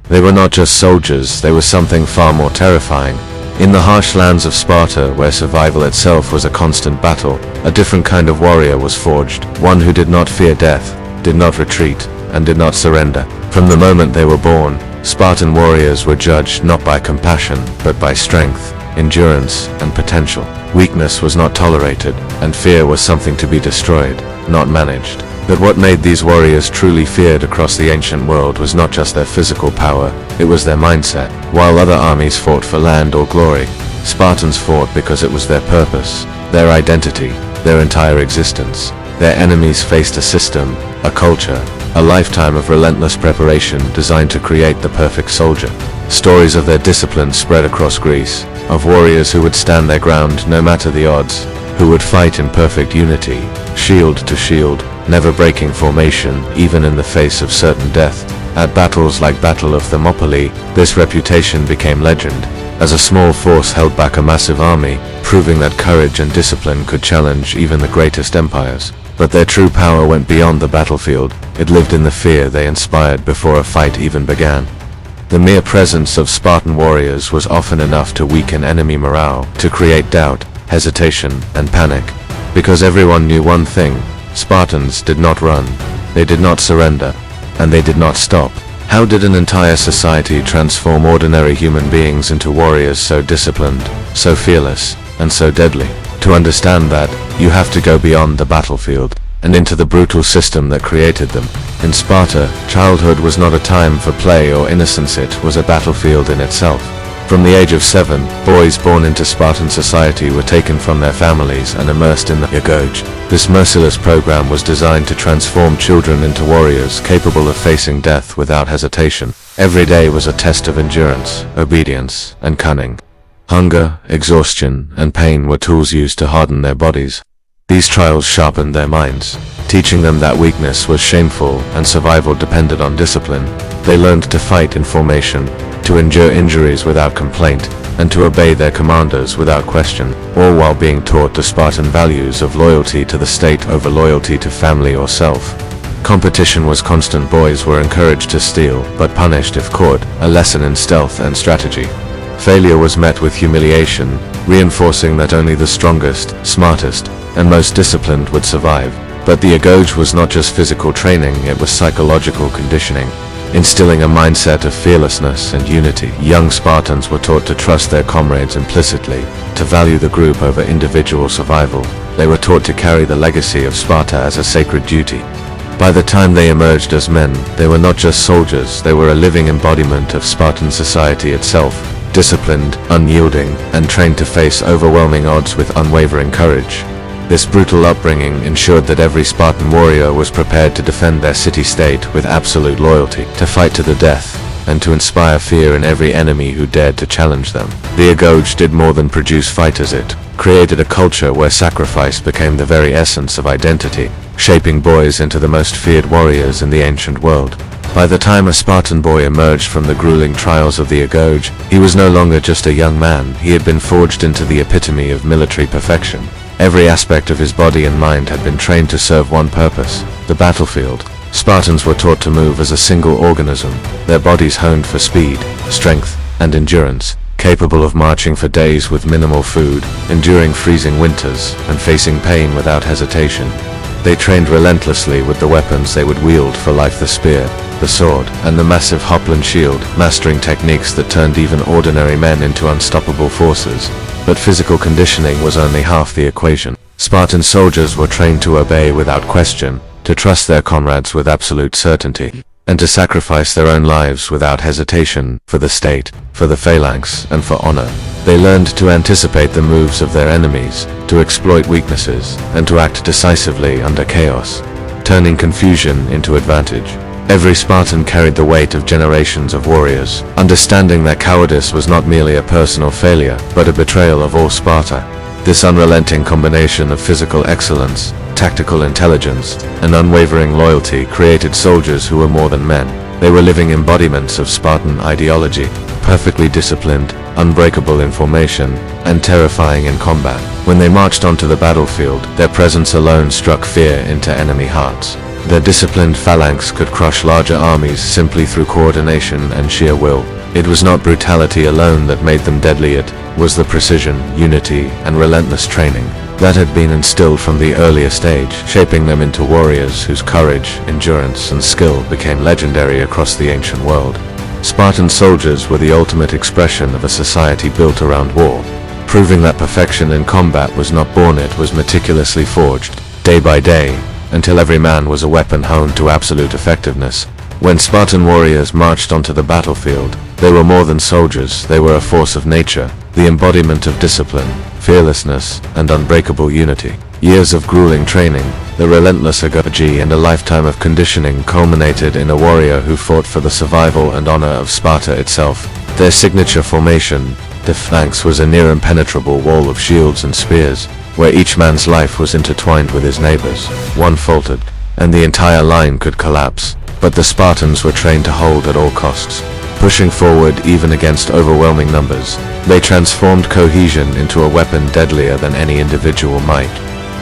They were not just soldiers, they were something far more terrifying. In the harsh lands of Sparta, where survival itself was a constant battle, a different kind of warrior was forged, one who did not fear death, did not retreat, and did not surrender. From the moment they were born, Spartan warriors were judged not by compassion, but by strength, endurance, and potential. Weakness was not tolerated, and fear was something to be destroyed, not managed. But what made these warriors truly feared across the ancient world was not just their physical power, it was their mindset. While other armies fought for land or glory, Spartans fought because it was their purpose, their identity, their entire existence. Their enemies faced a system, a culture, a lifetime of relentless preparation designed to create the perfect soldier. Stories of their discipline spread across Greece, of warriors who would stand their ground no matter the odds, who would fight in perfect unity, shield to shield, never breaking formation even in the face of certain death. At battles like Battle of Thermopylae, this reputation became legend, as a small force held back a massive army, proving that courage and discipline could challenge even the greatest empires. But their true power went beyond the battlefield. It lived in the fear they inspired before a fight even began. The mere presence of Spartan warriors was often enough to weaken enemy morale, to create doubt, hesitation, and panic. Because everyone knew one thing: Spartans did not run, they did not surrender, and they did not stop. How did an entire society transform ordinary human beings into warriors so disciplined, so fearless, and so deadly? To understand that, you have to go beyond the battlefield, and into the brutal system that created them. In Sparta, childhood was not a time for play or innocence, it was a battlefield in itself. From the age of 7, boys born into Spartan society were taken from their families and immersed in the Agoge. This merciless program was designed to transform children into warriors capable of facing death without hesitation. Every day was a test of endurance, obedience, and cunning. Hunger, exhaustion, and pain were tools used to harden their bodies. These trials sharpened their minds, teaching them that weakness was shameful and survival depended on discipline. They learned to fight in formation, to endure injuries without complaint, and to obey their commanders without question, all while being taught the Spartan values of loyalty to the state over loyalty to family or self. Competition was constant. Boys were encouraged to steal, but punished if caught, a lesson in stealth and strategy. Failure was met with humiliation, reinforcing that only the strongest, smartest, and most disciplined would survive. But the Agoge was not just physical training, it was psychological conditioning, instilling a mindset of fearlessness and unity. Young Spartans were taught to trust their comrades implicitly, to value the group over individual survival. They were taught to carry the legacy of Sparta as a sacred duty. By the time they emerged as men, they were not just soldiers, they were a living embodiment of Spartan society itself. Disciplined, unyielding, and trained to face overwhelming odds with unwavering courage. This brutal upbringing ensured that every Spartan warrior was prepared to defend their city-state with absolute loyalty, to fight to the death, and to inspire fear in every enemy who dared to challenge them. The Agoge did more than produce fighters, it created a culture where sacrifice became the very essence of identity, shaping boys into the most feared warriors in the ancient world. By the time a Spartan boy emerged from the grueling trials of the Agoge, he was no longer just a young man, he had been forged into the epitome of military perfection. Every aspect of his body and mind had been trained to serve one purpose: the battlefield. Spartans were taught to move as a single organism, their bodies honed for speed, strength, and endurance, capable of marching for days with minimal food, enduring freezing winters, and facing pain without hesitation. They trained relentlessly with the weapons they would wield for life: the spear, the sword, and the massive Hopland shield, mastering techniques that turned even ordinary men into unstoppable forces. But physical conditioning was only half the equation. Spartan soldiers were trained to obey without question, to trust their comrades with absolute certainty, and to sacrifice their own lives without hesitation, for the state, for the phalanx, and for honor. They learned to anticipate the moves of their enemies, to exploit weaknesses, and to act decisively under chaos, turning confusion into advantage. Every Spartan carried the weight of generations of warriors, understanding that cowardice was not merely a personal failure, but a betrayal of all Sparta. This unrelenting combination of physical excellence, tactical intelligence, and unwavering loyalty created soldiers who were more than men. They were living embodiments of Spartan ideology, perfectly disciplined, unbreakable in formation, and terrifying in combat. When they marched onto the battlefield, their presence alone struck fear into enemy hearts. Their disciplined phalanx could crush larger armies simply through coordination and sheer will. It was not brutality alone that made them deadly, it was the precision, unity, and relentless training that had been instilled from the earliest age, shaping them into warriors whose courage, endurance, and skill became legendary across the ancient world. Spartan soldiers were the ultimate expression of a society built around war, proving that perfection in combat was not born, it was meticulously forged, day by day, until every man was a weapon honed to absolute effectiveness. When Spartan warriors marched onto the battlefield, they were more than soldiers, they were a force of nature, the embodiment of discipline, fearlessness, and unbreakable unity. Years of grueling training, the relentless agony, and a lifetime of conditioning culminated in a warrior who fought for the survival and honor of Sparta itself. Their signature formation, the phalanx, was a near impenetrable wall of shields and spears, where each man's life was intertwined with his neighbor's. One faltered, and the entire line could collapse, but the Spartans were trained to hold at all costs. Pushing forward even against overwhelming numbers, they transformed cohesion into a weapon deadlier than any individual might.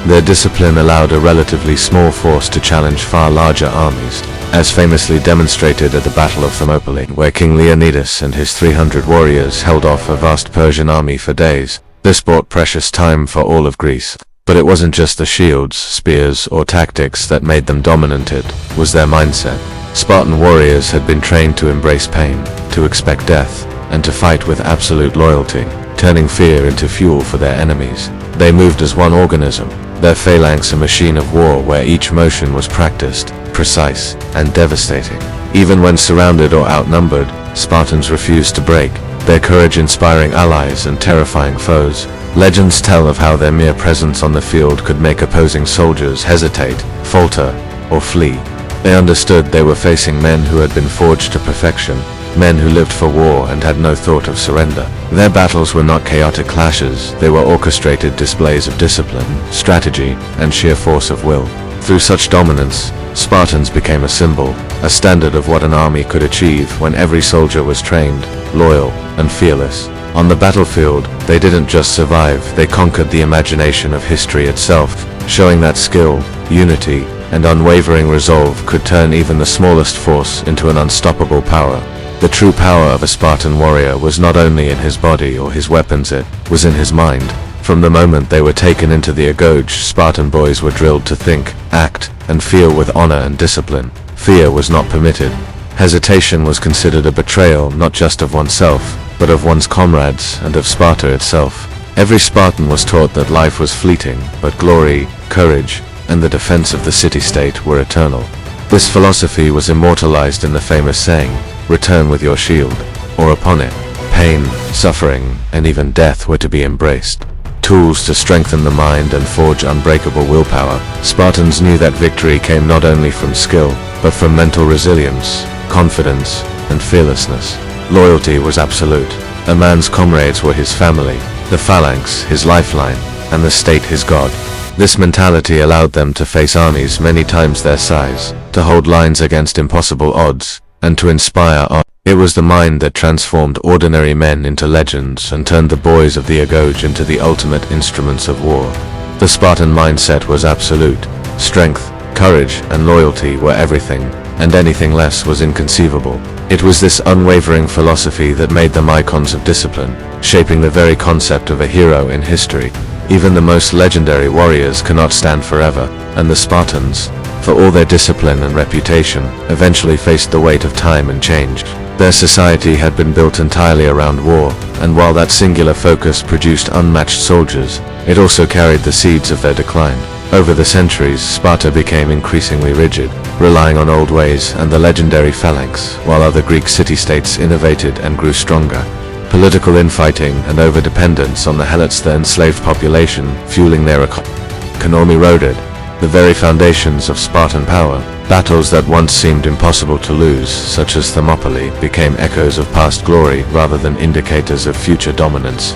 Their discipline allowed a relatively small force to challenge far larger armies, as famously demonstrated at the Battle of Thermopylae, where King Leonidas and his 300 warriors held off a vast Persian army for days. This bought precious time for all of Greece. But it wasn't just the shields, spears, or tactics that made them dominant, it was their mindset. Spartan warriors had been trained to embrace pain, to expect death, and to fight with absolute loyalty, turning fear into fuel for their enemies. They moved as one organism, their phalanx a machine of war where each motion was practiced, precise, and devastating. Even when surrounded or outnumbered, Spartans refused to break, their courage inspiring allies and terrifying foes. Legends tell of how their mere presence on the field could make opposing soldiers hesitate, falter, or flee. They understood they were facing men who had been forged to perfection, men who lived for war and had no thought of surrender. Their battles were not chaotic clashes, they were orchestrated displays of discipline, strategy, and sheer force of will. Through such dominance, Spartans became a symbol, a standard of what an army could achieve when every soldier was trained, loyal, and fearless. On the battlefield, they didn't just survive, they conquered the imagination of history itself, showing that skill, unity, and unwavering resolve could turn even the smallest force into an unstoppable power. The true power of a Spartan warrior was not only in his body or his weapons, it was in his mind. From the moment they were taken into the Agoge, Spartan boys were drilled to think, act, and feel with honor and discipline. Fear was not permitted. Hesitation was considered a betrayal not just of oneself, but of one's comrades and of Sparta itself. Every Spartan was taught that life was fleeting, but glory, courage, and the defense of the city-state were eternal. This philosophy was immortalized in the famous saying, "Return with your shield," or upon it, pain, suffering, and even death were to be embraced. Tools to strengthen the mind and forge unbreakable willpower. Spartans knew that victory came not only from skill, but from mental resilience, confidence, and fearlessness. Loyalty was absolute. A man's comrades were his family, the phalanx his lifeline, and the state his god. This mentality allowed them to face armies many times their size, to hold lines against impossible odds, and to inspire art. It was the mind that transformed ordinary men into legends and turned the boys of the Agoge into the ultimate instruments of war. The Spartan mindset was absolute. Strength, courage, and loyalty were everything, and anything less was inconceivable. It was this unwavering philosophy that made them icons of discipline, shaping the very concept of a hero in history. Even the most legendary warriors cannot stand forever, and the Spartans, for all their discipline and reputation, eventually faced the weight of time and change. Their society had been built entirely around war, and while that singular focus produced unmatched soldiers, it also carried the seeds of their decline. Over the centuries, Sparta became increasingly rigid, relying on old ways and the legendary phalanx, while other Greek city-states innovated and grew stronger. Political infighting and overdependence on the Helots, the enslaved population, fueling their economy eroded the very foundations of Spartan power. Battles that once seemed impossible to lose, such as Thermopylae, became echoes of past glory rather than indicators of future dominance.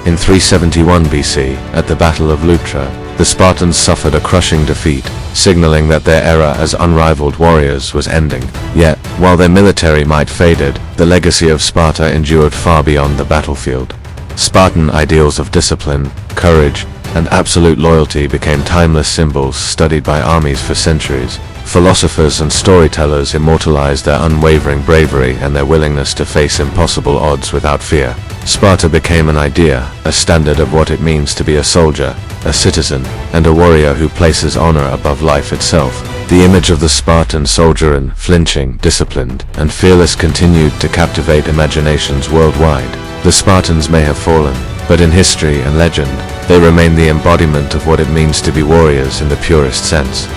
In 371 BC, at the Battle of Leuctra, the Spartans suffered a crushing defeat, signaling that their era as unrivaled warriors was ending. Yet, while their military might faded, the legacy of Sparta endured far beyond the battlefield. Spartan ideals of discipline, courage, and absolute loyalty became timeless symbols studied by armies for centuries. Philosophers and storytellers immortalized their unwavering bravery and their willingness to face impossible odds without fear. Sparta became an idea, a standard of what it means to be a soldier, a citizen, and a warrior who places honor above life itself. The image of the Spartan soldier, unflinching, disciplined, and fearless, continued to captivate imaginations worldwide. The Spartans may have fallen, but in history and legend, they remain the embodiment of what it means to be warriors in the purest sense.